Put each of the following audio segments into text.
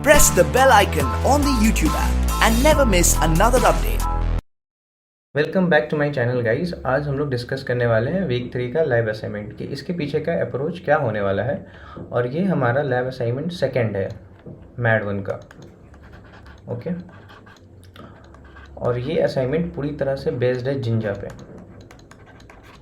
press the bell icon on the YouTube app and never miss another update. Welcome back to my channel guys. आज हम लोग discuss करने वाले हैं week 3 का लैब असाइनमेंट कि इसके पीछे का अप्रोच क्या होने वाला है। और ये हमारा लैब असाइनमेंट सेकंड है मैड 1 का। ओके, और ये असाइनमेंट पूरी तरह से बेस्ड है जिंजा पे,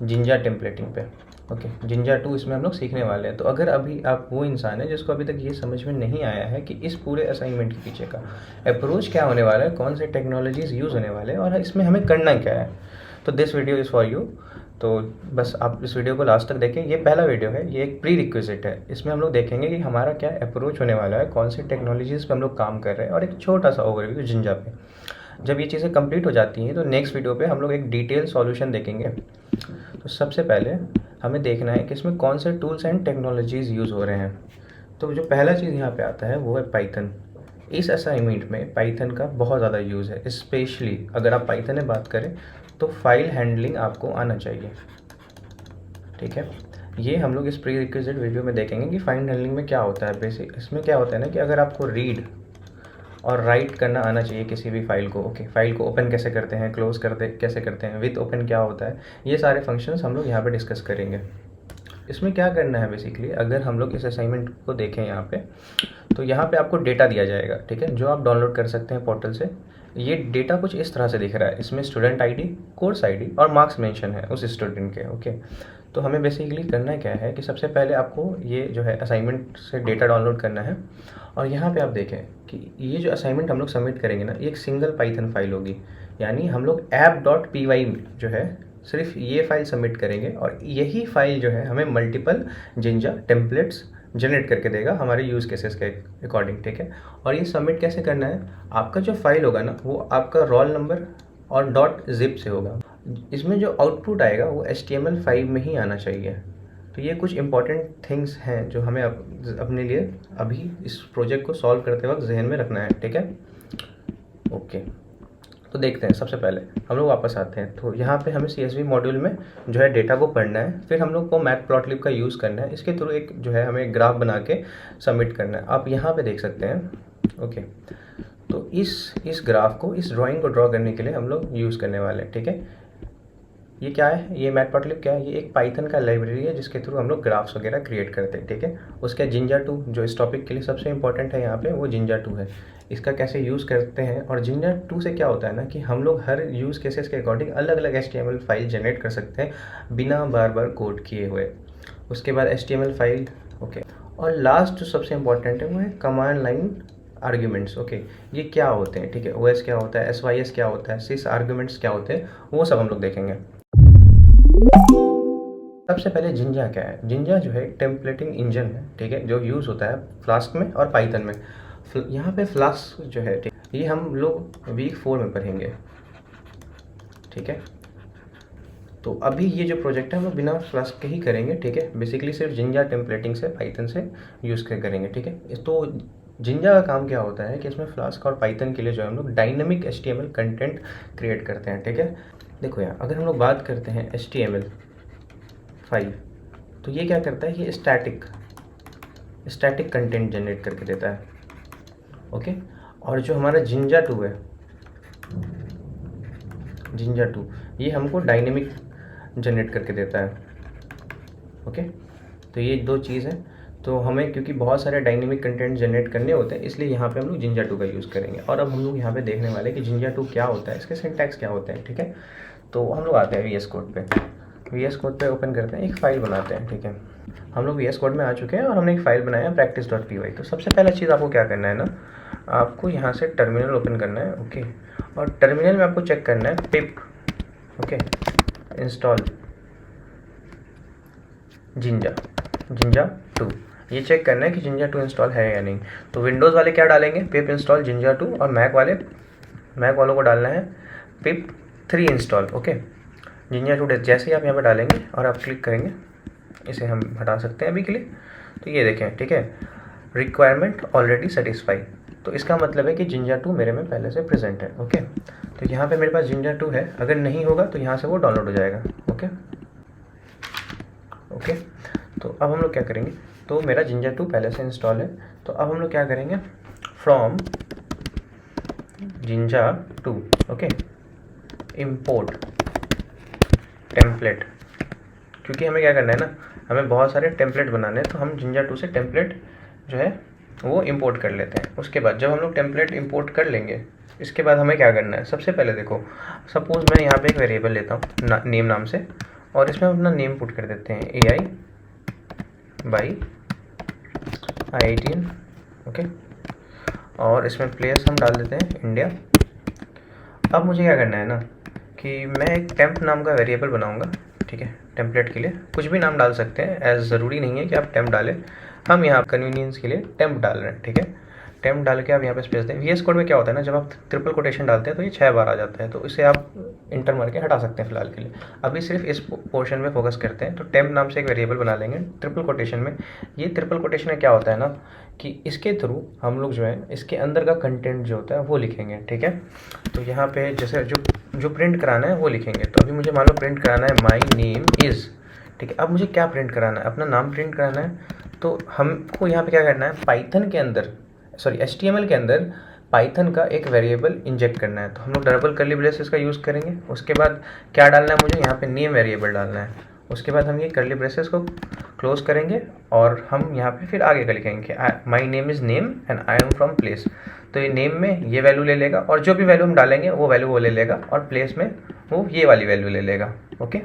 जिंजा टेम्पलेटिंग पे। ओके, जिंजा 2 इसमें हम लोग सीखने वाले हैं। तो अगर अभी आप वो इंसान है जिसको अभी तक ये समझ में नहीं आया है कि इस पूरे असाइनमेंट के पीछे का अप्रोच क्या होने वाला है, कौन से टेक्नोलॉजीज़ यूज़ होने वाले हैं और इसमें हमें करना क्या है, तो this video is for you. तो बस आप इस वीडियो को लास्ट तक देखें। ये पहला वीडियो है, ये एक प्री रिक्विजिट है। इसमें हम लोग देखेंगे कि हमारा क्या अप्रोच होने वाला है, कौन सी टेक्नोलॉजीज़ पे हम लोग काम कर रहे हैं और एक छोटा सा ओवरव्यू जिंजा पे। जब ये चीज़ें कंप्लीट हो जाती हैं तो नेक्स्ट वीडियो पे हम लोग एक डिटेल सॉल्यूशन देखेंगे। तो सबसे पहले हमें देखना है कि इसमें कौन से टूल्स एंड टेक्नोलॉजीज़ यूज़ हो रहे हैं। तो जो पहला चीज़ यहाँ पे आता है वो है पाइथन। इस असाइनमेंट में पाइथन का बहुत ज़्यादा यूज़ है, स्पेशली अगर आप पाइथन में बात करें तो फाइल हैंडलिंग आपको आना चाहिए। ठीक है, ये हम लोग इस प्री रिक्विजिट वीडियो में देखेंगे कि फाइल हैंडलिंग में क्या होता है। बेसिक इसमें क्या होता है ना कि अगर आपको रीड और राइट करना आना चाहिए किसी भी फाइल को। ओके, फाइल को ओपन कैसे करते हैं, क्लोज करते कैसे करते हैं, विथ ओपन क्या होता है, ये सारे फंक्शंस हम लोग यहाँ पे डिस्कस करेंगे। इसमें क्या करना है बेसिकली, अगर हम लोग इस असाइनमेंट को देखें यहाँ पे, तो यहाँ पे आपको डेटा दिया जाएगा। ठीक है, जो आप डाउनलोड कर सकते हैं पोर्टल से। ये डेटा कुछ इस तरह से दिख रहा है, इसमें स्टूडेंट आईडी, कोर्स आईडी और मार्क्स मेंशन है उस स्टूडेंट के। ओके, तो हमें बेसिकली करना क्या है कि सबसे पहले आपको ये जो है असाइनमेंट से डेटा डाउनलोड करना है। और यहाँ पे आप देखें कि ये जो असाइनमेंट हम लोग सबमिट करेंगे ना, ये एक सिंगल पाइथन फाइल होगी। यानी हम लोग app.py जो है सिर्फ ये फाइल सबमिट करेंगे और यही फाइल जो है हमें मल्टीपल जिंजा टेम्पलेट्स जनरेट करके देगा हमारे यूज़ केसेस के अकॉर्डिंग। ठीक है, और ये सबमिट कैसे करना है, आपका जो फाइल होगा ना वो आपका रोल नंबर और .zip से होगा। इसमें जो आउटपुट आएगा वो HTML5 में ही आना चाहिए। तो ये कुछ इंपॉर्टेंट थिंग्स हैं जो हमें अपने लिए अभी इस प्रोजेक्ट को सॉल्व करते वक्त जहन में रखना है। ठीक है, ओके, तो देखते हैं। सबसे पहले हम लोग वापस आते हैं। तो यहाँ पे हमें CSV मॉड्यूल में जो है डेटा को पढ़ना है, फिर हम लोग को मैटप्लॉटलिब का यूज़ करना है। इसके थ्रू एक जो है हमें ग्राफ बना के सबमिट करना है। आप यहाँ पे देख सकते हैं। ओके, तो इस ग्राफ को, इस ड्राइंग को ड्रॉ करने के लिए हम लोग यूज़ करने वाले हैं। ठीक है, ये क्या है, ये मैटप्लॉटलिब क्या है, ये एक पाइथन का लाइब्रेरी है जिसके थ्रू हम लोग ग्राफ्स वगैरह क्रिएट करते हैं। ठीक है, उसका जिंजा 2 जो इस टॉपिक के लिए सबसे इंपॉर्टेंट है यहाँ पे, वो जिंजा 2 है। इसका कैसे यूज़ करते हैं, और जिंजा 2 से क्या होता है ना कि हम लोग हर यूज़ केसेस के अकॉर्डिंग अलग अलग HTML फाइल जनरेट कर सकते हैं बिना बार बार कोड किए हुए। उसके बाद HTML फाइल। ओके, और लास्ट जो सबसे इंपॉर्टेंट है वो है कमांड लाइन आर्ग्यूमेंट्स। ओके, ये क्या होते हैं, ठीक है, OS क्या होता है, SYS क्या होता है, sys आर्ग्यूमेंट्स क्या होते हैं, वो सब हम लोग देखेंगे। सबसे पहले जिंजा क्या है। जिंजा जो है टेम्पलेटिंग इंजन है। ठीक है, जो यूज़ होता है फ्लास्क में और पाइथन में। यहाँ पे फ्लास्क जो है ये हम लोग वीक 4 में पढ़ेंगे। ठीक है, तो अभी ये जो प्रोजेक्ट है हम लोग बिना फ्लास्क के ही करेंगे। ठीक है, बेसिकली सिर्फ जिंजा टेम्पलेटिंग से पाइथन से यूज़ कर करेंगे। ठीक है, तो जिंजा का काम क्या होता है कि इसमें फ्लास्क और पाइथन के लिए जो है हम लोग डायनेमिक HTML कंटेंट क्रिएट करते हैं। ठीक है, देखो यार, अगर हम लोग बात करते हैं HTML5, तो ये क्या करता है, ये स्टैटिक कंटेंट जनरेट करके देता है। ओके, और जो हमारा जिंजा 2 है, जिंजा 2 ये हमको डायनेमिक जनरेट करके देता है। ओके, तो ये दो चीज़ है। तो हमें क्योंकि बहुत सारे डायनेमिक कंटेंट जनरेट करने होते हैं, इसलिए यहाँ पे हम लोग जिंजा 2 का यूज़ करेंगे। और अब हम लोग यहाँ पे देखने वाले कि जिंजा 2 क्या होता है, इसके सिंटैक्स क्या होते हैं। ठीक है, तो हम लोग आते हैं VS कोड पे। VS कोड पे ओपन करते हैं, एक फ़ाइल बनाते हैं। ठीक है, हम लोग VS कोड में आ चुके हैं और हमने एक फ़ाइल बनाया है practice.py। तो सबसे पहला चीज़ आपको क्या करना है ना, आपको यहाँ से टर्मिनल ओपन करना है। ओके, और टर्मिनल में आपको चेक करना है पिप ओके इंस्टॉल जिंजा 2। ये चेक करना है कि जिंजा 2 इंस्टॉल है या नहीं। तो विंडोज़ वाले क्या डालेंगे, पिप इंस्टॉल जिंजा 2, और मैक वालों को डालना है पिप 3 इंस्टॉल। ओके, जिंजा 2 जैसे ही आप यहाँ पर डालेंगे और आप क्लिक करेंगे, इसे हम हटा सकते हैं अभी के लिए। तो ये देखें, ठीक है, रिक्वायरमेंट ऑलरेडी सेटिस्फाई। तो इसका मतलब है कि जिंजा 2 मेरे में पहले से प्रेजेंट है। ओके, तो यहाँ पे मेरे पास जिंजा 2 है। अगर नहीं होगा तो यहाँ से वो डाउनलोड हो जाएगा। ओके, तो अब हम लोग क्या करेंगे, तो मेरा जिंजा 2 पहले से इंस्टॉल है। तो अब हम लोग क्या करेंगे, from Jinja 2, okay, import template, क्योंकि हमें क्या करना है ना, हमें बहुत सारे टेम्पलेट बनाने हैं, तो हम जिंजा 2 से टेम्पलेट जो है वो इंपोर्ट कर लेते हैं। उसके बाद जब हम लोग टेम्पलेट इंपोर्ट कर लेंगे, इसके बाद हमें क्या करना है, सबसे पहले देखो, सपोज़ मैं यहाँ पे एक वेरिएबल लेता हूँ नेम नाम से, और इसमें अपना नेम पुट कर देते हैं AI बाई IITian, ओके, और इसमें प्लेस हम डाल देते हैं इंडिया। अब मुझे क्या करना है ना कि मैं एक टेम्प नाम का वेरिएबल बनाऊंगा, ठीक है, टेम्पलेट के लिए कुछ भी नाम डाल सकते हैं, एज ज़रूरी नहीं है कि आप टेम्प डालें, हम यहाँ कन्वीनियंस के लिए टेम्प डाल रहे हैं, ठीक है। टेम्प डाल के आप यहाँ पे स्पेस दें। VS कोड में क्या होता है ना, जब आप ट्रिपल कोटेशन डालते हैं तो ये 6 बार आ जाता है, तो इसे आप इंटर मार के हटा सकते हैं फिलहाल के लिए। अभी सिर्फ इस पोर्शन में फोकस करते हैं, तो टेम्प नाम से एक वेरिएबल बना लेंगे ट्रिपल कोटेशन में। ये ट्रिपल कोटेशन में क्या होता है ना कि इसके थ्रू हम लोग जो है इसके अंदर का कंटेंट जो होता है वो लिखेंगे, ठीक है। तो यहाँ पे जैसे जो प्रिंट कराना है वो लिखेंगे। तो अभी मुझे मान लो प्रिंट कराना है माई नेम इज़, ठीक है। अब मुझे क्या प्रिंट कराना है, अपना नाम प्रिंट कराना है, तो हमको यहाँ पे क्या करना है, पाइथन के अंदर, सॉरी HTML के अंदर पाइथन का एक वेरिएबल इंजेक्ट करना है। तो हम लोग डबल कर्ली ब्रेसेस का यूज़ करेंगे। उसके बाद क्या डालना है, मुझे यहाँ पे नेम वेरिएबल डालना है। उसके बाद हम ये कर्ली ब्रेसेस को क्लोज करेंगे और हम यहाँ पे फिर आगे का लिखेंगे my name is name and I am from place. तो ये नेम में ये वैल्यू ले लेगा और जो भी वैल्यू हम डालेंगे वो वैल्यू वो ले लेगा, और प्लेस में वो ये वाली वैल्यू ले लेगा, ओके।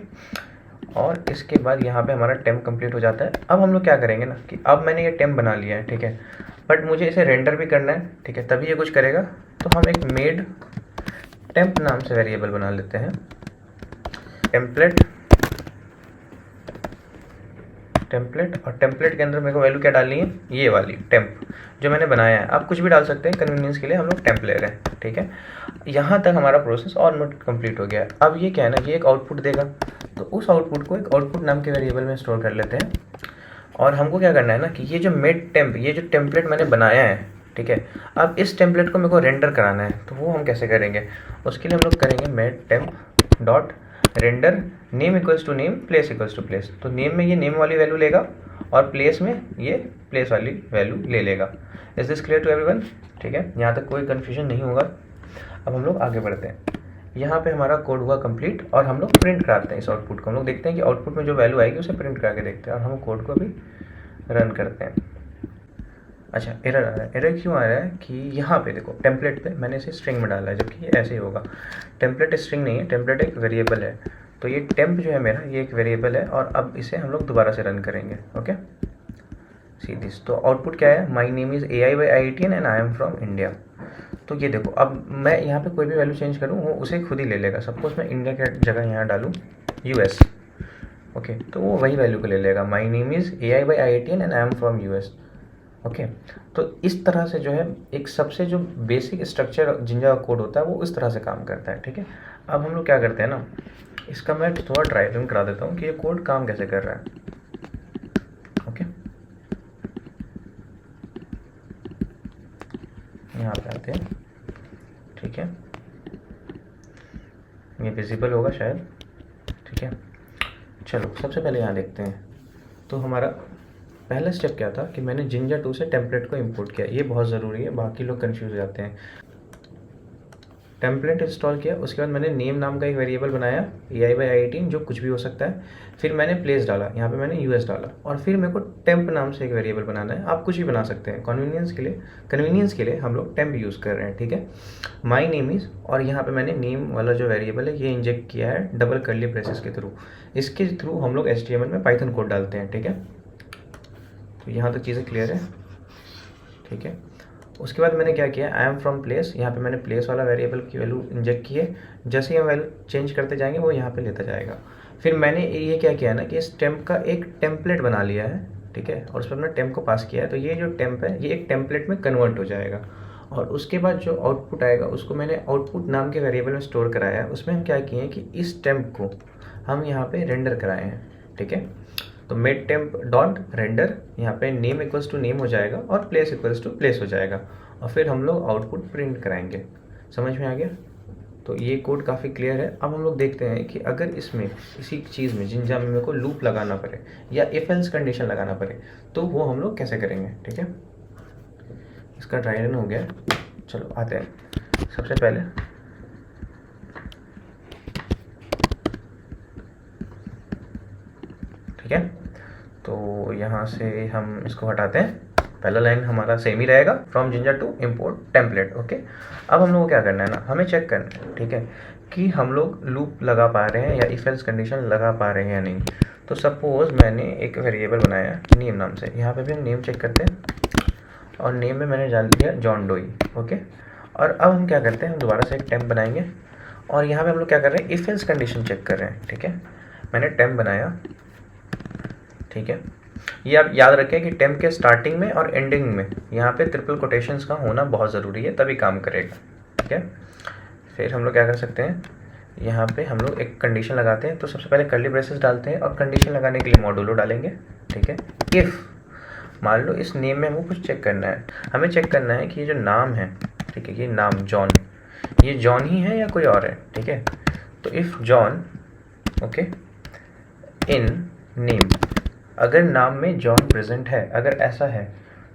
और इसके बाद यहाँ पे हमारा टेम्प कंप्लीट हो जाता है। अब हम लोग क्या करेंगे ना कि अब मैंने ये टेम्प बना लिया है, ठीक है, बट मुझे इसे रेंडर भी करना है, ठीक है, तभी ये कुछ करेगा। तो हम एक मेड टेम्प नाम से वेरिएबल बना लेते हैं, टेम्पलेट, और टेम्पलेट के अंदर मेरे को वैल्यू क्या डालनी है, ये वाली टेम्प जो मैंने बनाया है। आप कुछ भी डाल सकते हैं, कन्वीनियंस के लिए हम लोग टेम्प ले रहे हैं, ठीक है। यहाँ तक हमारा प्रोसेस ऑलमोस्ट कंप्लीट हो गया है। अब ये क्या है ना, ये एक आउटपुट देगा, तो उस आउटपुट को एक आउटपुट नाम के वेरिएबल में स्टोर कर लेते हैं। और हमको क्या करना है ना कि ये जो मेड टेम्प, ये जो टेम्पलेट मैंने बनाया है, ठीक है, अब इस टेम्पलेट को मेरे को रेंडर कराना है। तो वो हम कैसे करेंगे, उसके लिए हम लोग करेंगे made temp dot render name equals to name, place equals to place. तो नेम में ये नेम वाली वैल्यू लेगा और प्लेस में ये प्लेस वाली वैल्यू ले लेगा। Is this clear to everyone, ठीक है, यहाँ तक कोई कन्फ्यूजन नहीं होगा। अब हम लोग आगे बढ़ते हैं। यहाँ पे हमारा कोड हुआ कंप्लीट और हम लोग प्रिंट कराते हैं इस आउटपुट को। हम लोग देखते हैं कि आउटपुट में जो वैल्यू आएगी उसे प्रिंट करा के देखते हैं, और हम कोड को अभी रन करते हैं। अच्छा, एरर आ रहा है। एरर क्यों आ रहा है कि यहाँ पे देखो टेम्पलेट पे मैंने इसे स्ट्रिंग में डाला है, जबकि ये ऐसे ही होगा। टेम्पलेट स्ट्रिंग नहीं है, टेम्पलेट एक वेरिएबल है। तो ये टेम्प जो है मेरा, ये एक वेरिएबल है, और अब इसे हम लोग दोबारा से रन करेंगे, ओके। सी दिस, तो आउटपुट क्या है, my name is AI by IITian and I am from India. तो ये देखो, अब मैं यहाँ पे कोई भी वैल्यू चेंज करूँ वो उसे खुद ही ले लेगा। सपोज मैं इंडिया के जगह यहाँ डालूँ US, ओके, तो वो वही वैल्यू को ले लेगा, my name is AI by IITian and I am from US, okay. तो इस तरह से जो है एक सबसे जो बेसिक स्ट्रक्चर जिंजा का कोड होता है वो इस तरह से काम करता है, ठीक है। अब हम लोग क्या करते हैं ना, इसका मैं थोड़ा ट्राई रन करा देता हूँ कि ये कोड काम कैसे कर रहा है, ओके। यहाँ पे आते हैं, ठीक है, ये विजिबल होगा शायद, ठीक है। चलो सबसे पहले यहाँ देखते हैं। तो हमारा पहला स्टेप क्या था कि मैंने जिंजा 2 से टेम्पलेट को इंपोर्ट किया। ये बहुत ज़रूरी है, बाकी लोग कंफ्यूज हो जाते हैं। टेम्पलेट इंस्टॉल किया, उसके बाद मैंने नेम नाम का एक वेरिएबल बनाया, AI बाई IITian, जो कुछ भी हो सकता है। फिर मैंने प्लेस डाला, यहाँ पे मैंने US डाला, और फिर मेरे को टेम्प नाम से एक वेरिएबल बनाना है। आप कुछ भी बना सकते हैं, कन्वीनियंस के लिए हम लोग टेम्प यूज़ कर रहे हैं, ठीक है। माई नेम इज़, और यहाँ पे मैंने नेम वाला जो वेरिएबल है ये इंजेक्ट किया है डबल कर्ली ब्रेसेस के थ्रू। इसके थ्रू हम लोग HTML में पाइथन कोड डालते हैं, ठीक है। तो यहाँ तक चीज़ें क्लियर है, ठीक है। उसके बाद मैंने क्या किया, आई एम फ्रॉम प्लेस, यहाँ पे मैंने प्लेस वाला वेरिएबल की वैल्यू इंजेक्ट की है। जैसे ही हम वैल्यू चेंज करते जाएंगे वो यहाँ पे लेता जाएगा। फिर मैंने ये क्या किया ना कि इस टेम्प का एक टेम्पलेट बना लिया है, ठीक है, और उस पर मैंने टेम्प को पास किया है। तो ये जो टेम्प है ये एक टेम्पलेट में कन्वर्ट हो जाएगा, और उसके बाद जो आउटपुट आएगा उसको मैंने आउटपुट नाम के वेरिएबल में स्टोर कराया है। उसमें हम क्या किए हैं कि इस टेम्प को हम यहाँ पे रेंडर कराए हैं, ठीक है। तो मेड टेम्प डॉट रेंडर, यहाँ पे नेम इक्वल्स टू नेम हो जाएगा और प्लेस इक्वल्स टू प्लेस हो जाएगा, और फिर हम लोग आउटपुट प्रिंट कराएंगे। समझ में आ गया? तो ये कोड काफ़ी क्लियर है। अब हम लोग देखते हैं कि अगर इसमें किसी चीज़ में जिंजा में मेरे को लूप लगाना पड़े या इफ एल्स कंडीशन लगाना पड़े तो वो हम लोग कैसे करेंगे, ठीक है। इसका ड्राई रन हो गया। चलो आते हैं सबसे पहले ठीक है। तो यहाँ से हम इसको हटाते हैं, पहला लाइन हमारा सेम ही रहेगा, from Jinja two import template. Okay, अब हम लोग को क्या करना है ना, हमें चेक करना है ठीक है कि हम लोग लूप लगा पा रहे हैं या इफ एल्स कंडीशन लगा पा रहे हैं या नहीं। तो सपोज मैंने एक वेरिएबल बनाया नेम नाम से, यहाँ पे भी हम नेम चेक करते हैं और नेम में मैंने डाल दिया जॉन डोई। ओके, और अब हम क्या करते हैं, हम दोबारा से एक टेम्प बनाएंगे और यहाँ पे हम लोग क्या कर रहे हैं, इफ एल्स कंडीशन चेक कर रहे हैं ठीक है। मैंने टेम्प बनाया ठीक है। ये आप याद रखें कि टेम्प के स्टार्टिंग में और एंडिंग में यहाँ पे ट्रिपल कोटेशंस का होना बहुत ज़रूरी है, तभी काम करेगा ठीक है। फिर हम लोग क्या कर सकते हैं, यहाँ पे हम लोग एक कंडीशन लगाते हैं। तो सबसे पहले कर्ली ब्रेसेस डालते हैं और कंडीशन लगाने के लिए मॉडुलो डालेंगे ठीक है। इफ़ मान लो इस नेम में हमको कुछ चेक करना है, हमें चेक करना है कि ये जो नाम है ठीक है, ये नाम जॉन, ये जॉन ही है या कोई और है ठीक है। तो if John okay in name, अगर नाम में जॉन प्रेजेंट है, अगर ऐसा है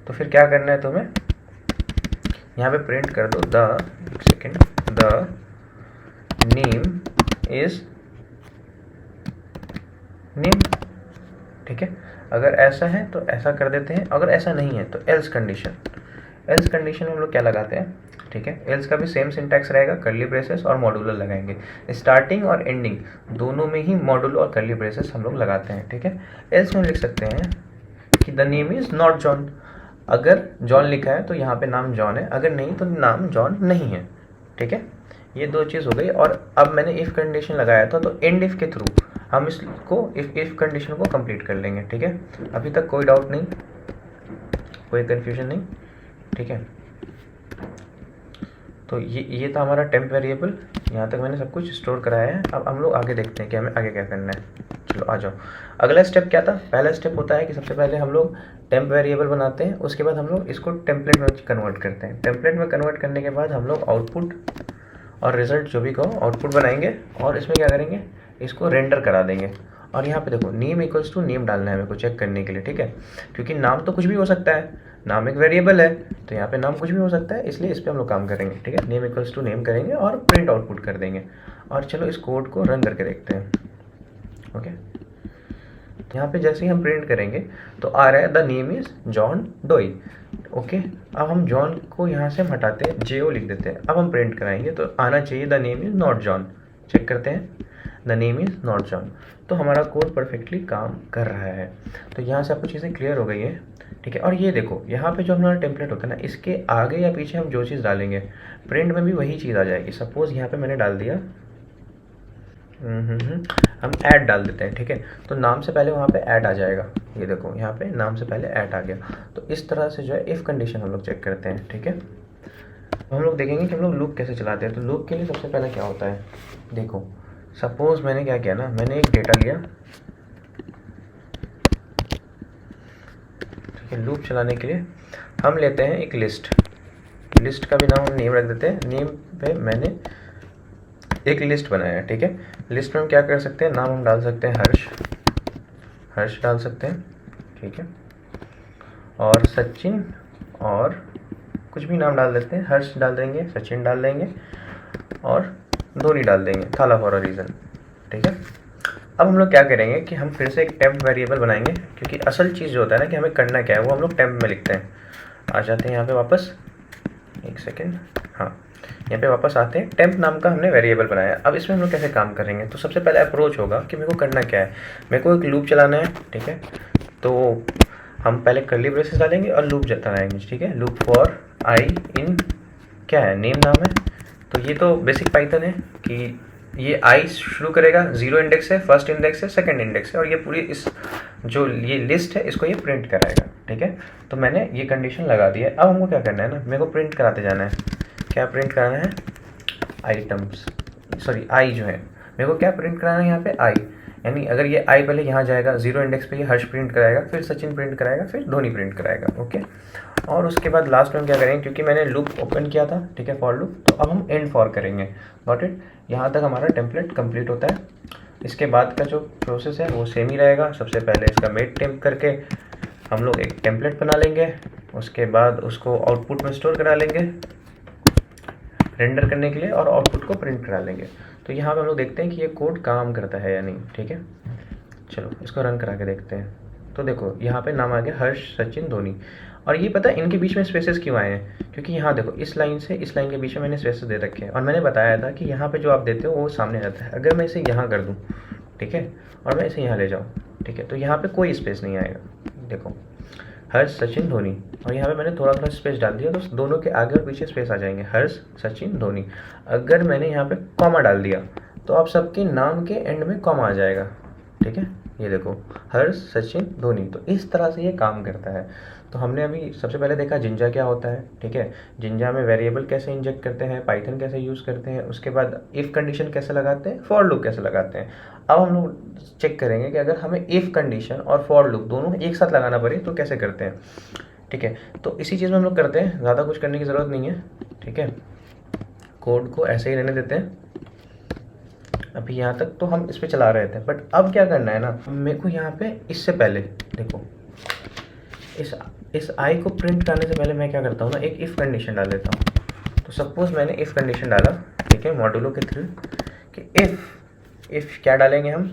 तो फिर क्या करना है तुम्हें, यहाँ पे प्रिंट कर दो द नेम इज नेम ठीक है। अगर ऐसा है तो ऐसा कर देते हैं, अगर ऐसा नहीं है तो एल्स कंडीशन में हम लोग क्या लगाते हैं ठीक है। एल्स का भी सेम सिंटैक्स रहेगा, कर्ली ब्रेसेस और मॉडुलर लगाएंगे। स्टार्टिंग और एंडिंग दोनों में ही मॉडुलर और कर्ली ब्रेसेस हम लोग लगाते हैं ठीक है। एल्स में लिख सकते हैं कि the name is not John, अगर जॉन लिखा है तो यहाँ पे नाम जॉन है, अगर नहीं तो नाम जॉन नहीं है ठीक है। ये दो चीज़ हो गई। और अब मैंने इफ़ कंडीशन लगाया था तो एंड इफ़ के थ्रू हम इसको इफ़ कंडीशन को कंप्लीट कर लेंगे ठीक है। अभी तक कोई डाउट नहीं, कोई कन्फ्यूजन नहीं ठीक है। तो ये था हमारा टेम्प वेरिएबल, यहाँ तक मैंने सब कुछ स्टोर कराया है। अब हम लोग आगे देखते हैं कि हमें आगे क्या करना है। चलो आ जाओ, अगला स्टेप क्या था। पहला स्टेप होता है कि सबसे पहले हम लोग टेम्प वेरिएबल बनाते हैं, उसके बाद हम लोग इसको टेम्पलेट में कन्वर्ट करते हैं। टेम्पलेट में कन्वर्ट करने के बाद हम लोग आउटपुट और रिजल्ट जो भी कहो आउटपुट बनाएंगे और इसमें क्या करेंगे, इसको रेंडर करा देंगे। और यहाँ पे देखो नेम इक्वल्स टू नेम डालना है मेरे को चेक करने के लिए ठीक है, क्योंकि नाम तो कुछ भी हो सकता है, नाम एक वेरिएबल है तो यहाँ पे नाम कुछ भी हो सकता है, इसलिए इस पर हम लोग काम करेंगे ठीक है। नेम इक्वल्स टू नेम करेंगे और प्रिंट आउटपुट कर देंगे। और चलो इस कोड को रन करके देखते हैं। ओके, यहाँ पे जैसे ही हम प्रिंट करेंगे तो आ रहा है the name is John Doe. Okay, अब हम जॉन को यहाँ से हम हटाते हैं, JO लिख देते हैं। अब हम प्रिंट कराएंगे तो आना चाहिए the name is not John. चेक करते हैं, the name is not John. तो हमारा कोड परफेक्टली काम कर रहा है। तो यहाँ से आपको चीज़ें क्लियर हो गई है ठीक है। और ये देखो यहाँ पे जो हमारा टेम्पलेट होता है ना, इसके आगे या पीछे हम जो चीज़ डालेंगे प्रिंट में भी वही चीज़ आ जाएगी। सपोज़ यहाँ पे मैंने डाल दिया हम ऐड डाल देते हैं ठीक है। तो नाम से पहले वहाँ पे ऐड आ जाएगा, ये देखो यहाँ पे नाम से पहले ऐड आ गया। तो इस तरह से जो है इफ़ कंडीशन हम लोग चेक करते हैं ठीक है। हम लोग देखेंगे कि हम लोग लूप कैसे चलाते हैं। तो लूप के लिए सबसे पहले क्या होता है, देखो सपोज़ मैंने क्या किया ना, मैंने एक डेटा लिया ठीक है। लूप चलाने के लिए हम लेते हैं एक लिस्ट का भी नाम हम नेम रख देते हैं। नेम पे मैंने एक लिस्ट बनाया है ठीक है। लिस्ट में हम क्या कर सकते हैं, नाम हम डाल सकते हैं हर्ष डाल सकते हैं ठीक है, और सचिन और कुछ भी नाम डाल देते हैं, हर्ष डाल देंगे, सचिन डाल देंगे और धोनी डाल देंगे, थाला फॉर अ रीज़न ठीक है। अब हम लोग क्या करेंगे कि हम फिर से एक टेम्प वेरिएबल बनाएंगे, क्योंकि असल चीज़ जो होता है ना कि हमें करना क्या है वो हम लोग टेम्प में लिखते हैं। आ जाते हैं यहाँ पे वापस, एक सेकेंड, हाँ यहाँ पे वापस आते हैं। टेम्प नाम का हमने वेरिएबल बनाया। अब इसमें हम लोग कैसे काम करेंगे, तो सबसे पहले अप्रोच होगा कि मेरे को करना क्या है। मेरे को एक लूप चलाना है ठीक है। तो हम पहले कर्ली ब्रेसेस डालेंगे और लूप चलाएंगे ठीक है। लूप फॉर आई इन क्या है, नेम नाम है। तो ये तो बेसिक पाइथन है कि ये आई शुरू करेगा, 0 इंडेक्स है, फर्स्ट इंडेक्स है, सेकंड इंडेक्स है, और ये पूरी इस जो ये लिस्ट है इसको ये प्रिंट कराएगा ठीक है। तो मैंने ये कंडीशन लगा दी है। अब हमको क्या करना है ना, मेरे को प्रिंट कराते जाना है। क्या प्रिंट कराना है, आइटम्स, सॉरी आई जो है मेरे को क्या प्रिंट कराना है यहाँ पे आई, यानी अगर ये आई पहले यहाँ जाएगा 0 इंडेक्स पे, ये हर्ष प्रिंट कराएगा, फिर सचिन प्रिंट कराएगा, फिर धोनी प्रिंट कराएगा ओके। और उसके बाद लास्ट में हम क्या करेंगे, क्योंकि मैंने लूप ओपन किया था ठीक है, फॉर लूप, तो अब हम एंड फॉर करेंगे। गॉट इट, यहाँ तक हमारा टेम्पलेट कंप्लीट होता है। इसके बाद का जो प्रोसेस है वो सेम ही रहेगा। सबसे पहले इसका मेक टेम्प करके हम लोग एक टेम्पलेट बना लेंगे उसके बाद उसको आउटपुट में स्टोर करा लेंगे रेंडर करने के लिए और आउटपुट को प्रिंट करा लेंगे। तो यहाँ पे हम लोग देखते हैं कि ये कोड काम करता है या नहीं। ठीक है, चलो इसको रन करा के देखते हैं। तो देखो यहाँ पे नाम आ गया हर्ष सचिन धोनी। और ये पता है इनके बीच में स्पेसेस क्यों आए हैं, क्योंकि यहाँ देखो इस लाइन से इस लाइन के बीच में मैंने स्पेसेस दे रखे हैं और मैंने बताया था कि यहाँ पे जो आप देते हो वो सामने आता है। अगर मैं इसे यहाँ कर दूँ, ठीक है, और मैं इसे यहाँ ले जाऊँ, ठीक है, तो यहाँ पे कोई स्पेस नहीं आएगा। देखो हर्ष सचिन धोनी, और यहाँ पे मैंने थोड़ा थोड़ा स्पेस डाल दिया तो दोनों के आगे और पीछे स्पेस आ जाएंगे, हर्ष सचिन धोनी। अगर मैंने यहाँ पे कॉमा डाल दिया तो आप सबके नाम के एंड में कॉमा आ जाएगा। ठीक है, ये देखो हर्ष सचिन धोनी। तो इस तरह से ये काम करता है। तो हमने अभी सबसे पहले देखा जिंजा क्या होता है। ठीक है, जिंजा में वेरिएबल कैसे इंजेक्ट करते हैं, पाइथन कैसे यूज़ करते हैं, उसके बाद इफ़ कंडीशन कैसे लगाते हैं, फॉर लूप कैसे लगाते हैं। अब हम लोग चेक करेंगे कि अगर हमें इफ़ कंडीशन और फॉर लूप दोनों एक साथ लगाना पड़े तो कैसे करते हैं। ठीक है, तो इसी चीज़ में हम लोग करते हैं, ज़्यादा कुछ करने की ज़रूरत नहीं है। ठीक है, कोड को ऐसे ही रहने देते हैं। अभी यहाँ तक तो हम इस पर चला रहे थे, बट अब क्या करना है ना, मेरे को यहाँ पे इससे पहले देखो इस आई को प्रिंट करने से पहले मैं क्या करता हूँ ना, एक इफ़ कंडीशन डाल देता हूँ। तो सपोज मैंने इफ़ कंडीशन डाला, ठीक है, मॉड्यूलो के थ्रू कि इफ़ क्या डालेंगे हम,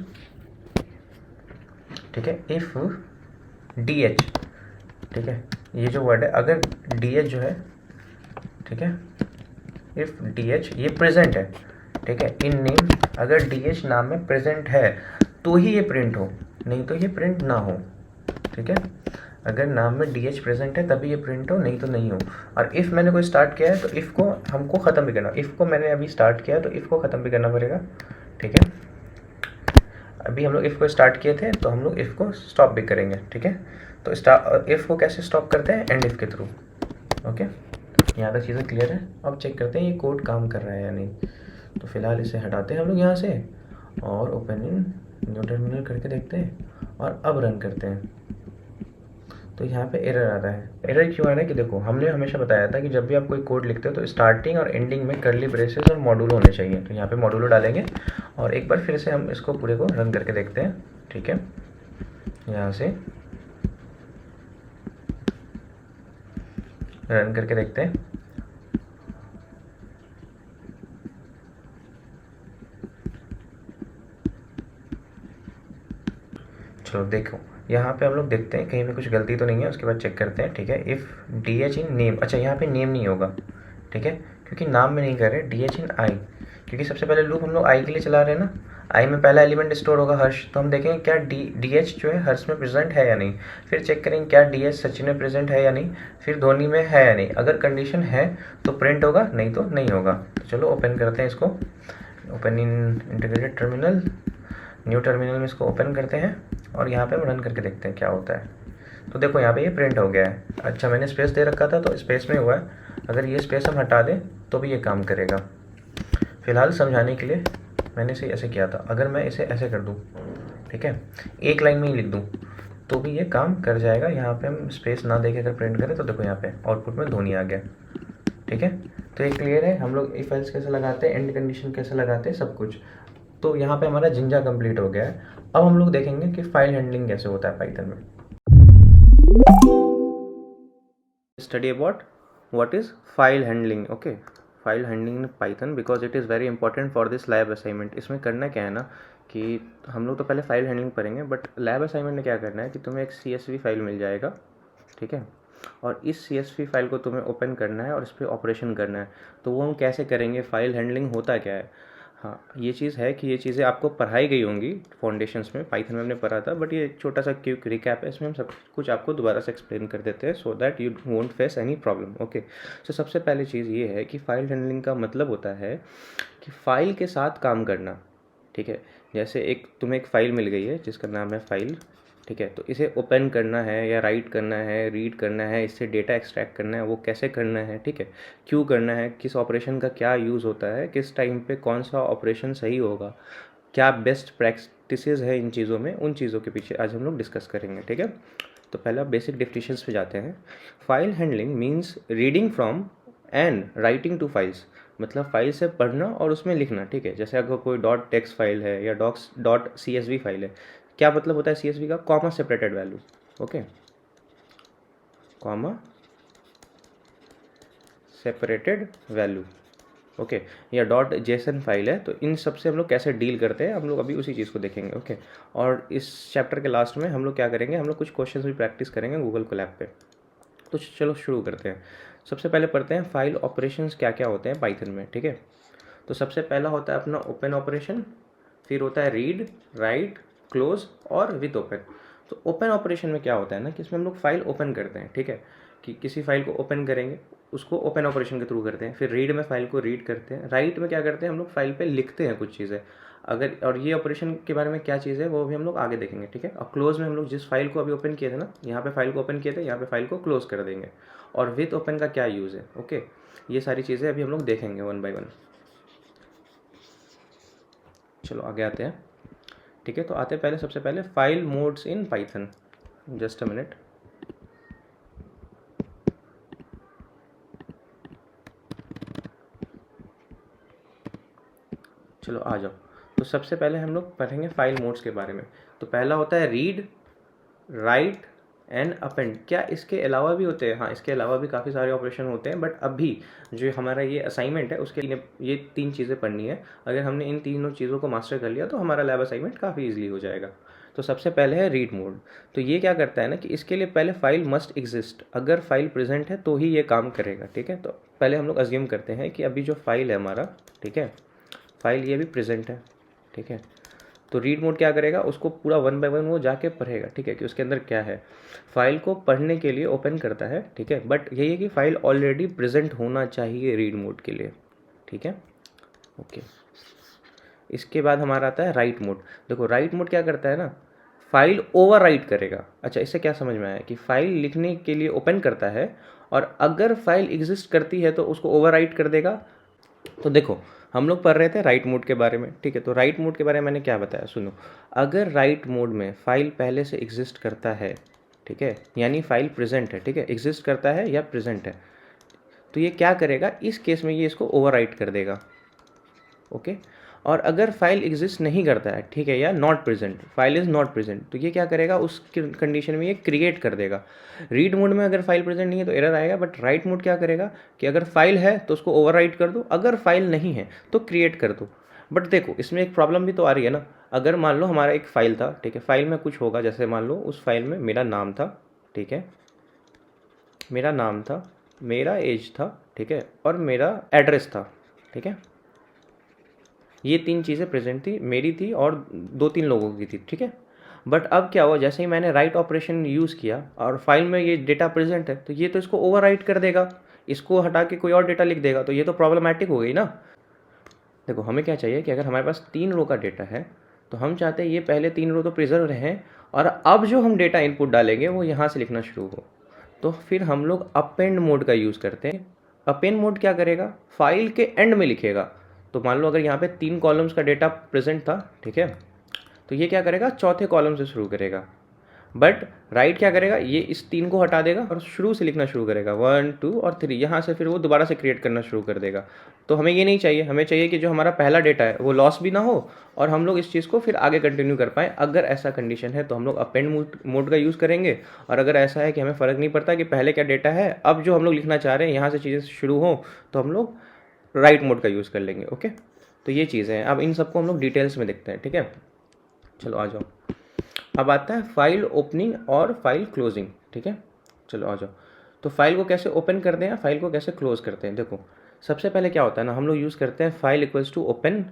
ठीक है, इफ़ डी एच, ठीक है, ये जो वर्ड है, अगर डी एच जो है, ठीक है, इफ़ डी एच ये प्रेजेंट है, ठीक है, इन नेम, अगर डी एच नाम में प्रेजेंट है तो ही ये प्रिंट हो, नहीं तो ये प्रिंट ना हो। ठीक है, अगर नाम में डी एच प्रेजेंट है तभी ये प्रिंट हो, नहीं तो नहीं हो। और इफ़ मैंने कोई स्टार्ट किया है तो इफ़ को हमको ख़त्म भी करना, इफ़ को मैंने अभी स्टार्ट किया है तो इफ़ को ख़त्म भी करना पड़ेगा। ठीक है, अभी हम लोग इफ़ को स्टार्ट किए थे तो हम लोग इफ़ को स्टॉप भी करेंगे। ठीक है, तो इफ़ को कैसे स्टॉप करते हैं, एंड इफ़ के थ्रू। ओके, यहाँ तक चीज़ें क्लियर है। अब चेक करते हैं ये कोड काम कर रहा है या नहीं। तो फिलहाल इसे हटाते हैं हम लोग यहाँ से और ओपन इन न्यू टर्मिनल करके देखते हैं और अब रन करते हैं। तो यहाँ पे एरर आ रहा है। एरर क्यों आ रहा है कि देखो हमने हमेशा बताया था कि जब भी आप कोई कोड लिखते हो तो स्टार्टिंग और एंडिंग में कर्ली ब्रेसेस और मॉड्यूलो होने चाहिए। तो यहाँ पे मॉड्यूलो डालेंगे और एक बार फिर से हम इसको पूरे को रन करके देखते हैं। ठीक है, यहाँ से रन करके देखते हैं। चलो देखो यहाँ पे हम लोग देखते हैं कहीं पे कुछ गलती तो नहीं है, उसके बाद चेक करते हैं। ठीक है, if D H in name, अच्छा यहाँ पे नेम नहीं होगा, ठीक है, क्योंकि नाम में नहीं कर रहे, डी एच इन आई, क्योंकि सबसे पहले लूप हम लोग आई के लिए चला रहे हैं ना, आई में पहला एलिमेंट स्टोर होगा हर्ष, तो हम देखेंगे क्या डी एच जो है हर्ष में प्रेजेंट है या नहीं, फिर चेक करेंगे क्या डी एच सचिन में प्रेजेंट है या नहीं, फिर धोनी में है या नहीं। अगर कंडीशन है तो प्रिंट होगा, नहीं तो नहीं होगा। तो चलो ओपन करते हैं इसको, open in integrated terminal, new terminal में इसको ओपन करते हैं और यहाँ पे हम रन करके देखते हैं क्या होता है। तो देखो यहाँ पे ये प्रिंट हो गया है। अच्छा मैंने स्पेस दे रखा था तो स्पेस में हुआ है, अगर ये स्पेस हम हटा दें तो भी ये काम करेगा। फिलहाल समझाने के लिए मैंने इसे ऐसे किया था, अगर मैं इसे ऐसे कर दूँ, ठीक है, एक लाइन में ही लिख दूँ तो भी ये काम कर जाएगा। यहाँ पे हम स्पेस ना देके अगर प्रिंट करें तो देखो यहाँ पे आउटपुट में धोनी आ गया। ठीक है, तो ये क्लियर है हम लोग इफ एल्स कैसे लगाते हैं, एंड कंडीशन कैसे लगाते हैं, सब कुछ। तो यहाँ पे हमारा जिंजा कंप्लीट हो गया है। अब हम लोग देखेंगे कि फाइल हैंडलिंग कैसे होता है पाइथन में। Study about what is file handling. Okay, file handling in Python because it is very important for this lab assignment. इसमें करना क्या है ना कि हम लोग तो पहले फाइल हैंडलिंग पढ़ेंगे, बट लैब असाइनमेंट में क्या करना है कि तुम्हें एक CSV फाइल मिल जाएगा, ठीक है, और इस CSV फाइल को तुम्हें ओपन करना है और इस पर ऑपरेशन करना है। तो वो हम कैसे करेंगे, फाइल हैंडलिंग होता क्या है। हाँ, ये चीज़ है कि ये चीज़ें आपको पढ़ाई गई होंगी फाउंडेशंस में, पाइथन में हमने पढ़ा था, बट ये एक छोटा सा क्विक रिकैप है, इसमें हम सब कुछ आपको दोबारा से एक्सप्लेन कर देते हैं so that you won't face any problem. Okay, so सबसे पहली चीज़ ये है कि फाइल हैंडलिंग का मतलब होता है कि फ़ाइल के साथ काम करना। ठीक है, जैसे तुम्हें एक फ़ाइल मिल गई है जिसका नाम है फाइल, ठीक है, तो इसे ओपन करना है या राइट करना है, रीड करना है, इससे डेटा एक्सट्रैक्ट करना है, वो कैसे करना है, ठीक है, क्यों करना है, किस ऑपरेशन का क्या यूज़ होता है, किस टाइम पे कौन सा ऑपरेशन सही होगा, क्या बेस्ट प्रैक्टिसेस है इन चीज़ों में, उन चीज़ों के पीछे आज हम लोग डिस्कस करेंगे। ठीक है, तो पहला बेसिक डेफिनेशंस पे जाते हैं। File handling means reading from and writing to files, मतलब फाइल से पढ़ना और उसमें लिखना। ठीक है, जैसे अगर कोई डॉट टेक्स्ट फाइल है या .csv फाइल है, क्या मतलब होता है CSV का, comma separated value. Okay, comma separated value, okay, या डॉट जेसन फाइल है। तो इन सब से हम लोग कैसे डील करते हैं हम लोग अभी उसी चीज़ को देखेंगे, ओके। और इस चैप्टर के लास्ट में हम लोग क्या करेंगे, हम लोग कुछ क्वेश्चंस भी प्रैक्टिस करेंगे गूगल कोलैब पे। तो चलो शुरू करते हैं। सबसे पहले पढ़ते हैं फाइल ऑपरेशंस क्या क्या होते हैं पाइथन में, ठीक है। तो सबसे पहला होता है अपना ओपन ऑपरेशन, फिर होता है रीड, राइट, क्लोज और विद ओपन। तो ओपन ऑपरेशन में क्या होता है ना कि इसमें हम लोग फाइल ओपन करते हैं, ठीक है, कि किसी फाइल को ओपन करेंगे उसको ओपन ऑपरेशन के थ्रू करते हैं। फिर रीड में फाइल को रीड करते हैं, राइट में क्या करते हैं हम लोग फाइल पे लिखते हैं कुछ चीज़ें। अगर और ये ऑपरेशन के बारे में क्या चीज़ है वो भी हम लोग आगे देखेंगे, ठीक है। और क्लोज में हम लोग जिस फाइल को अभी ओपन किए थे ना, यहाँ पे फाइल को ओपन किए थे, यहाँ पे फाइल को क्लोज कर देंगे। और विद ओपन का क्या यूज़ है, ओके, ये सारी चीज़ें अभी हम लोग देखेंगे वन बाय वन। चलो आगे आते हैं, ठीक है। तो आते हैं पहले, सबसे पहले file modes in Python. Just a minute. चलो आ जाओ। तो सबसे पहले हम लोग पढ़ेंगे फाइल मोड्स के बारे में। तो पहला होता है रीड, राइट एंड अपेंड। क्या इसके अलावा भी होते हैं? हाँ, इसके अलावा भी काफ़ी सारे ऑपरेशन होते हैं, बट अभी जो हमारा ये असाइनमेंट है उसके लिए ये 3 चीज़ें पढ़नी है। अगर हमने इन तीनों चीज़ों को मास्टर कर लिया तो हमारा लैब असाइनमेंट काफ़ी ईजिली हो जाएगा। तो सबसे पहले है रीड मोड। तो ये क्या करता है ना कि इसके लिए पहले फाइल मस्ट एग्जिस्ट, अगर फाइल प्रेजेंट है तो ही ये काम करेगा, ठीक है। तो पहले हम लोग अज्यूम करते हैं कि अभी जो फाइल है हमारा, ठीक है, फाइल ये भी प्रेजेंट है, ठीक है। तो रीड मोड क्या करेगा, उसको पूरा वन बाय वन वो जाके पढ़ेगा, ठीक है, कि उसके अंदर क्या है। फाइल को पढ़ने के लिए ओपन करता है, ठीक है, बट यही है कि फाइल ऑलरेडी प्रेजेंट होना चाहिए रीड मोड के लिए, ठीक है, ओके। इसके बाद हमारा आता है राइट मोड। देखो राइट मोड क्या करता है ना, फाइल ओवर राइट करेगा। अच्छा, इससे क्या समझ में आया कि फाइल लिखने के लिए ओपन करता है और अगर फाइल एग्जिस्ट करती है तो उसको ओवर राइट कर देगा। तो देखो हम लोग पढ़ रहे थे राइट मोड के बारे में, ठीक है। तो राइट मोड के बारे में मैंने क्या बताया, सुनो। अगर राइट मोड में फाइल पहले से एग्जिस्ट करता है, ठीक है, यानी फाइल प्रेजेंट है, ठीक है, एग्जिस्ट करता है या प्रेजेंट है, तो ये क्या करेगा, इस केस में ये इसको ओवरराइट कर देगा, ओके। और अगर फाइल एग्जिस्ट नहीं करता है, ठीक है, या not present, file is not present, तो ये क्या करेगा, उस कंडीशन में ये क्रिएट कर देगा। रीड मोड में अगर फाइल प्रेजेंट नहीं है तो एरर आएगा, बट राइट मोड क्या करेगा कि अगर फाइल है तो उसको ओवरराइट कर दो, अगर फाइल नहीं है तो क्रिएट कर दो। बट देखो इसमें एक प्रॉब्लम भी तो आ रही है ना। अगर मान लो हमारा एक फाइल था, ठीक है, फाइल में कुछ होगा, जैसे मान लो उस फाइल में मेरा नाम था, ठीक है, मेरा नाम था, मेरा एज था, ठीक है, और मेरा एड्रेस था, ठीक है, ये 3 चीज़ें प्रेजेंट थी, मेरी थी और 2-3 लोगों की थी, ठीक है। बट अब क्या हुआ, जैसे ही मैंने राइट ऑपरेशन यूज़ किया और फाइल में ये डेटा प्रेजेंट है, तो ये तो इसको ओवरराइट कर देगा, इसको हटा के कोई और डेटा लिख देगा, तो ये तो प्रॉब्लमैटिक हो गई ना। देखो हमें क्या चाहिए कि अगर हमारे पास 3 रो का डेटा है तो हम चाहते हैं ये पहले 3 रो तो प्रिजर्व रहें और अब जो हम डेटा इनपुट डालेंगे वो यहाँ से लिखना शुरू हो। तो फिर हम लोग अपेंड मोड का यूज़ करते हैं। अपेंड मोड क्या करेगा, फाइल के एंड में लिखेगा। तो मान लो अगर यहाँ पे 3 कॉलम्स का डेटा प्रेजेंट था, ठीक है, तो ये क्या करेगा, चौथे कॉलम से शुरू करेगा। बट राइट क्या करेगा, ये इस 3 को हटा देगा और शुरू से लिखना शुरू करेगा, 1 2 और 3, यहाँ से फिर वो दोबारा से क्रिएट करना शुरू कर देगा। तो हमें ये नहीं चाहिए, हमें चाहिए कि जो हमारा पहला डेटा है वो लॉस भी ना हो और हम लोग इस चीज़ को फिर आगे कंटिन्यू कर पाएँ। अगर ऐसा कंडीशन है तो हम लोग अपेंड मोड का यूज़ करेंगे, और अगर ऐसा है कि हमें फ़र्क नहीं पड़ता कि पहले क्या डेटा है, अब जो हम लोग लिखना चाह रहे हैं यहाँ से चीज़ें शुरू हों, तो हम लोग राइट मोड का यूज़ कर लेंगे, ओके। तो ये चीज़ें हैं, अब इन सबको हम लोग डिटेल्स में देखते हैं, ठीक है। चलो आ जाओ। अब आता है फाइल ओपनिंग और फाइल क्लोजिंग, ठीक है। चलो आ जाओ। तो फाइल को कैसे ओपन करते हैं, फाइल को कैसे क्लोज करते हैं। देखो सबसे पहले क्या होता है ना, हम लोग यूज़ करते हैं फाइल इक्वल्स टू ओपन,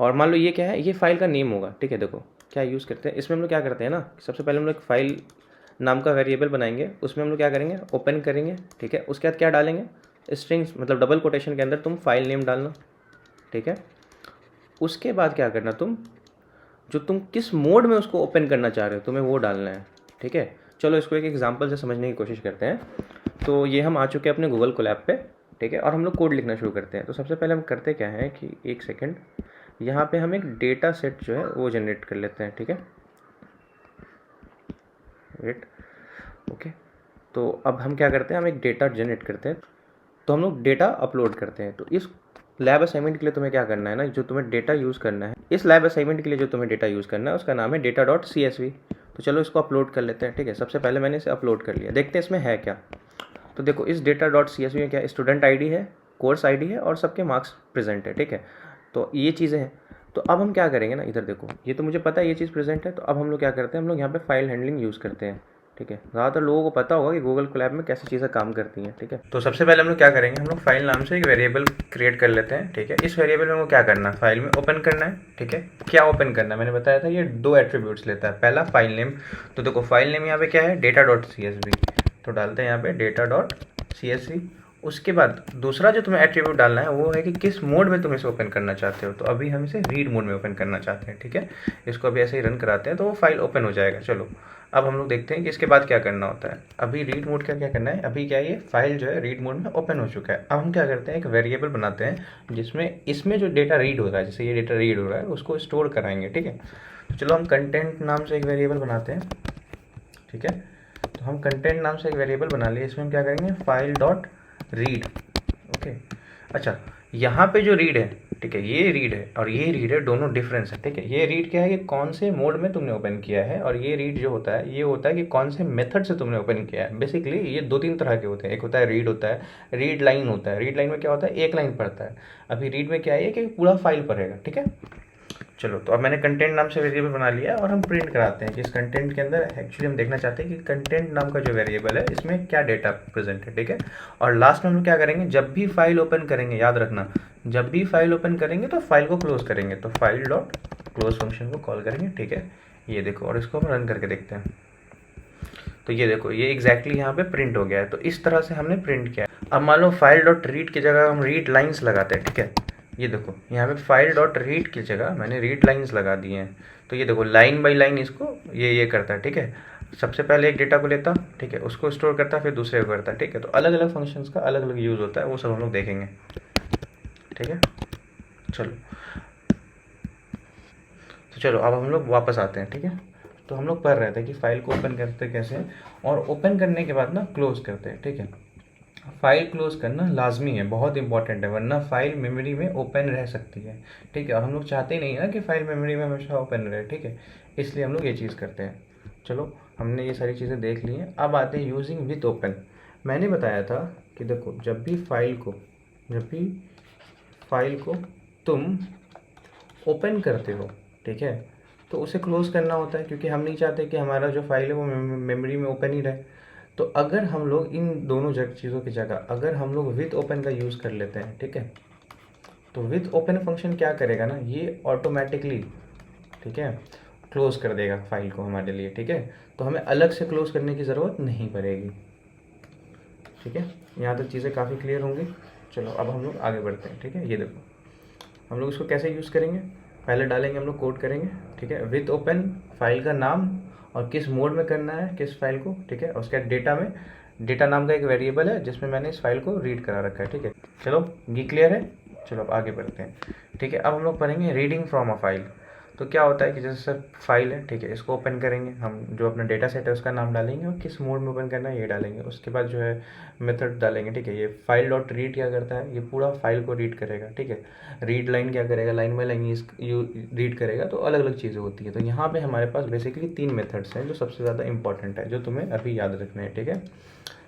और मान लो ये क्या है, ये फाइल का नेम होगा, ठीक है। देखो क्या यूज़ करते हैं, इसमें हम लोग क्या करते हैं ना, सबसे पहले हम लोग फाइल नाम का वेरिएबल बनाएंगे, उसमें हम लोग क्या करेंगे, ओपन करेंगे, ठीक है। उसके बाद क्या डालेंगे, स्ट्रिंग्स, मतलब डबल कोटेशन के अंदर तुम फाइल नेम डालना, ठीक है। उसके बाद क्या करना, तुम किस मोड में उसको ओपन करना चाह रहे हो तुम्हें वो डालना है, ठीक है। चलो इसको एक एग्जांपल से समझने की कोशिश करते हैं। तो ये हम आ चुके हैं अपने गूगल कोलैब पे, ठीक है, और हम लोग कोड लिखना शुरू करते हैं। तो सबसे पहले हम करते क्या है कि एक सेकेंड, यहाँ पे हम एक डेटा सेट जो है वो जनरेट कर लेते हैं, ठीक है, वेट, ओके। तो अब हम क्या करते हैं, हम एक डेटा जनरेट करते हैं, तो हम लोग डेटा अपलोड करते हैं। तो इस लैब असाइनमेंट के लिए तुम्हें क्या करना है ना, जो तुम्हें डेटा यूज़ करना है, इस लैब असाइनमेंट के लिए जो तुम्हें डेटा यूज़ करना है उसका नाम है data.csv। तो चलो इसको अपलोड कर लेते हैं, ठीक है। सबसे पहले मैंने इसे अपलोड कर लिया, देखते हैं इसमें है क्या। तो देखो इस data dot C S V में क्या स्टूडेंट आईडी है, कोर्स आईडी है और सबके मार्क्स प्रेजेंट है, ठीक है। तो ये चीज़ें हैं। तो अब हम क्या करेंगे ना, इधर देखो ये तो मुझे पता है ये चीज़ प्रेजेंट है, तो अब हम लोग क्या करते हैं, हम लोग यहाँ पे फाइल हैंडलिंग यूज़ करते हैं, ठीक है। ज़्यादातर लोगों को पता होगा कि गूगल कोलैब में कैसी चीज़ें काम करती हैं, ठीक है। तो सबसे पहले हम लोग क्या करेंगे, हम लोग फाइल नाम से एक वेरिएबल क्रिएट कर लेते हैं, ठीक है। इस वेरिएबल में वो क्या करना है, फाइल में ओपन करना है, ठीक है। क्या ओपन करना है, मैंने बताया था ये 2 एट्रीब्यूट्स लेता है। पहला फाइल नेम, तो देखो फाइल नेम यहाँ पे क्या है, data dot C S V, तो डालते हैं यहाँ पे data dot C S V. उसके बाद दूसरा जो तुम्हें एट्रीब्यूट डालना है वो है कि किस मोड में तुम इसे ओपन करना चाहते हो। तो अभी हम इसे रीड मोड में ओपन करना चाहते हैं, ठीक है। इसको अभी ऐसे ही रन कराते हैं तो वो फाइल ओपन हो जाएगा। चलो अब हम लोग देखते हैं कि इसके बाद क्या करना होता है। अभी रीड मोड का क्या करना है, अभी क्या ये फाइल जो है रीड मोड में ओपन हो चुका है। अब हम क्या करते हैं, एक वेरिएबल बनाते हैं जिसमें इसमें जो डेटा रीड हो रहा है, जैसे ये डेटा रीड हो रहा है उसको स्टोर कराएंगे, ठीक है। तो चलो हम कंटेंट नाम से एक वेरिएबल बनाते हैं, ठीक है। तो हम कंटेंट नाम से एक वेरिएबल बना लिए, इसमें हम क्या करेंगे, फाइल डॉट रीड, ओके। अच्छा यहाँ पे जो रीड है, ठीक है, ये रीड है और ये रीड है, दोनों डिफरेंस है, ठीक है। ये रीड क्या है कि कौन से मोड में तुमने ओपन किया है, और ये रीड जो होता है ये होता है कि कौन से मेथड से तुमने ओपन किया है। बेसिकली ये 2-3 तरह के होते हैं, एक होता है रीड होता है, रीड लाइन होता है। रीड लाइन में क्या होता है, एक लाइन पढ़ता है। अभी रीड में क्या है कि पूरा फाइल पढ़ेगा, ठीक है। चलो तो अब मैंने कंटेंट नाम से वेरिएबल बना लिया और हम प्रिंट कराते हैं कि इस कंटेंट के अंदर एक्चुअली हम देखना चाहते हैं कि कंटेंट नाम का जो वेरिएबल है इसमें क्या डेटा प्रेजेंट है, ठीक है। और लास्ट में हम क्या करेंगे, जब भी फाइल ओपन करेंगे, याद रखना जब भी फाइल ओपन करेंगे तो फाइल को क्लोज करेंगे, तो फाइल डॉट क्लोज फंक्शन को कॉल करेंगे, ठीक है। ये देखो और इसको हम रन करके देखते हैं। तो ये देखो ये एग्जैक्टली यहाँ पे प्रिंट हो गया है। तो इस तरह से हमने प्रिंट किया। अब मान लो फाइल डॉट रीड की जगह हम रीड लाइन्स लगाते हैं, ठीक है। ये देखो यहाँ पे फाइल डॉट रीड की जगह मैंने रीड लाइन्स लगा दी हैं। तो ये देखो लाइन बाय लाइन इसको ये करता है, ठीक है। सबसे पहले एक डेटा को लेता, ठीक है, उसको स्टोर करता, फिर दूसरे को करता, ठीक है। तो अलग अलग फंक्शंस का अलग अलग यूज़ होता है, वो सब हम लोग देखेंगे, ठीक है। चलो तो चलो अब हम लोग वापस आते हैं, ठीक है। तो हम लोग पढ़ रहे थे कि फाइल को ओपन करते कैसे हैं और ओपन करने के बाद ना क्लोज करते हैं, ठीक है। फाइल क्लोज करना लाजमी है, बहुत इंपॉर्टेंट है, वरना फाइल मेमोरी में ओपन रह सकती है, ठीक है। और हम लोग चाहते ही नहीं है ना कि फाइल मेमोरी में हमेशा ओपन रहे, ठीक है। इसलिए हम लोग ये चीज़ करते हैं। चलो हमने ये सारी चीज़ें देख ली हैं। अब आते हैं यूजिंग विथ ओपन। मैंने बताया था कि देखो जब भी फाइल को तुम ओपन करते हो, ठीक है, तो उसे क्लोज करना होता है, क्योंकि हम नहीं चाहते कि हमारा जो फाइल है वो मेमोरी में ओपन ही रहे। तो अगर हम लोग इन दोनों चीज़ों की जगह अगर हम लोग विथ ओपन का यूज़ कर लेते हैं, ठीक है, तो विथ ओपन फंक्शन क्या करेगा ना, ये ऑटोमेटिकली, ठीक है, क्लोज कर देगा फाइल को हमारे लिए, ठीक है। तो हमें अलग से क्लोज करने की ज़रूरत नहीं पड़ेगी, ठीक है। यहाँ तक चीज़ें काफ़ी क्लियर होंगी। चलो अब हम लोग आगे बढ़ते हैं, ठीक है। ये देखो हम लोग इसको कैसे यूज़ करेंगे, पहले डालेंगे हम लोग कोड करेंगे, ठीक है। विथ ओपन फाइल का नाम और किस मोड में करना है किस फाइल को, ठीक है। उसके डेटा में डेटा नाम का एक वेरिएबल है जिसमें मैंने इस फाइल को रीड करा रखा है, ठीक है। चलो ये क्लियर है। चलो अब आगे बढ़ते हैं, ठीक है। अब हम लोग पढ़ेंगे रीडिंग फ्रॉम अ फाइल। तो क्या होता है कि जैसे फाइल है, ठीक है, इसको ओपन करेंगे, हम जो अपना डेटा सेट है उसका नाम डालेंगे और किस मोड में ओपन करना है ये डालेंगे। उसके बाद जो है मेथड डालेंगे, ठीक है। ये फाइल डॉट रीड क्या करता है, ये पूरा फाइल को रीड करेगा, ठीक है। रीड लाइन क्या करेगा, लाइन बाय लाइन रीड करेगा। तो अलग अलग चीज़ें होती है। तो यहाँ पे हमारे पास बेसिकली 3 मेथड्स हैं जो सबसे ज़्यादा इंपॉर्टेंट है, जो तुम्हें अभी याद रखने हैं, ठीक है।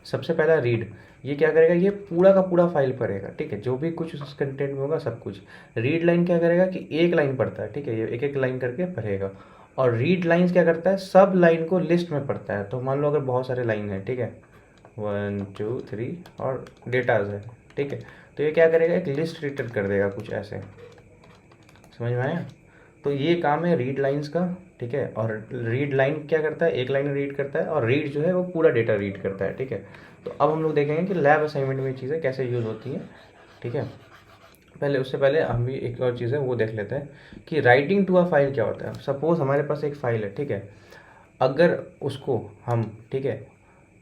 सबसे पहला रीड, ये क्या करेगा, ये पूरा का पूरा फाइल पढ़ेगा, ठीक है, जो भी कुछ उस कंटेंट में होगा सब कुछ। रीड लाइन क्या करेगा कि एक लाइन पढ़ता है, ठीक है, ये एक एक लाइन करके पढ़ेगा। और रीड लाइन्स क्या करता है, सब लाइन को लिस्ट में पढ़ता है। तो मान लो अगर बहुत सारे लाइन है, ठीक है, 1 2 3 और डेटाज है, ठीक है, तो ये क्या करेगा, एक लिस्ट रिटर्न कर देगा कुछ ऐसे, समझ में आया। तो ये काम है रीड लाइंस का, ठीक है। और रीड लाइन क्या करता है, एक लाइन रीड करता है, और रीड जो है वो पूरा डेटा रीड करता है, ठीक है। तो अब हम लोग देखेंगे कि लैब असाइनमेंट में चीज़ें कैसे यूज़ होती हैं, ठीक है। उससे पहले हम भी एक और चीज़ है वो देख लेते हैं कि राइटिंग टू अ फाइल क्या होता है। सपोज हमारे पास एक फाइल है, ठीक है, अगर उसको हम, ठीक है,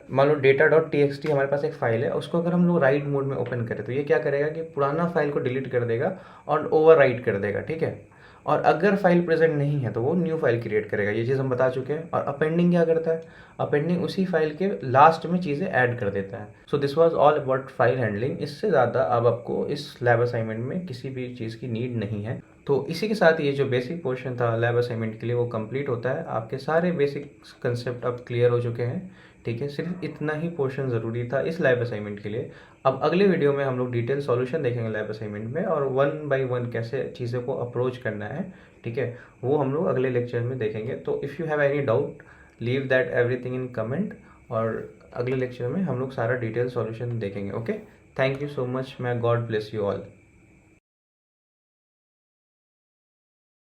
मान लो डेटा डॉट txt हमारे पास एक फाइल है, उसको अगर हम लोग राइट मोड में ओपन करें तो ये क्या करेगा कि पुराना फाइल को डिलीट कर देगा और ओवर राइट कर देगा, ठीक है। और अगर फाइल प्रेजेंट नहीं है तो वो न्यू फाइल क्रिएट करेगा, ये चीज़ हम बता चुके हैं। और अपेंडिंग क्या करता है, अपेंडिंग उसी फाइल के लास्ट में चीज़ें ऐड कर देता है। So this was all about file handling. इससे ज़्यादा अब आपको इस लैब असाइनमेंट में किसी भी चीज़ की नीड नहीं है। तो इसी के साथ ये जो बेसिक पोर्शन था लैब असाइनमेंट के लिए वो कंप्लीट होता है। आपके सारे बेसिक कंसेप्ट अब क्लियर हो चुके हैं, ठीक है, सिर्फ इतना ही पोर्शन ज़रूरी था इस लैब असाइनमेंट के लिए। अब अगले वीडियो में हम लोग डिटेल सॉल्यूशन देखेंगे लैब असाइनमेंट में, और 1 बाय 1 कैसे चीज़ों को अप्रोच करना है, ठीक है, वो हम लोग अगले लेक्चर में देखेंगे। तो if you have any doubt leave that everything in comment, और अगले लेक्चर में हम लोग सारा डिटेल सॉल्यूशन देखेंगे। Okay, thank you so much, may God bless you all.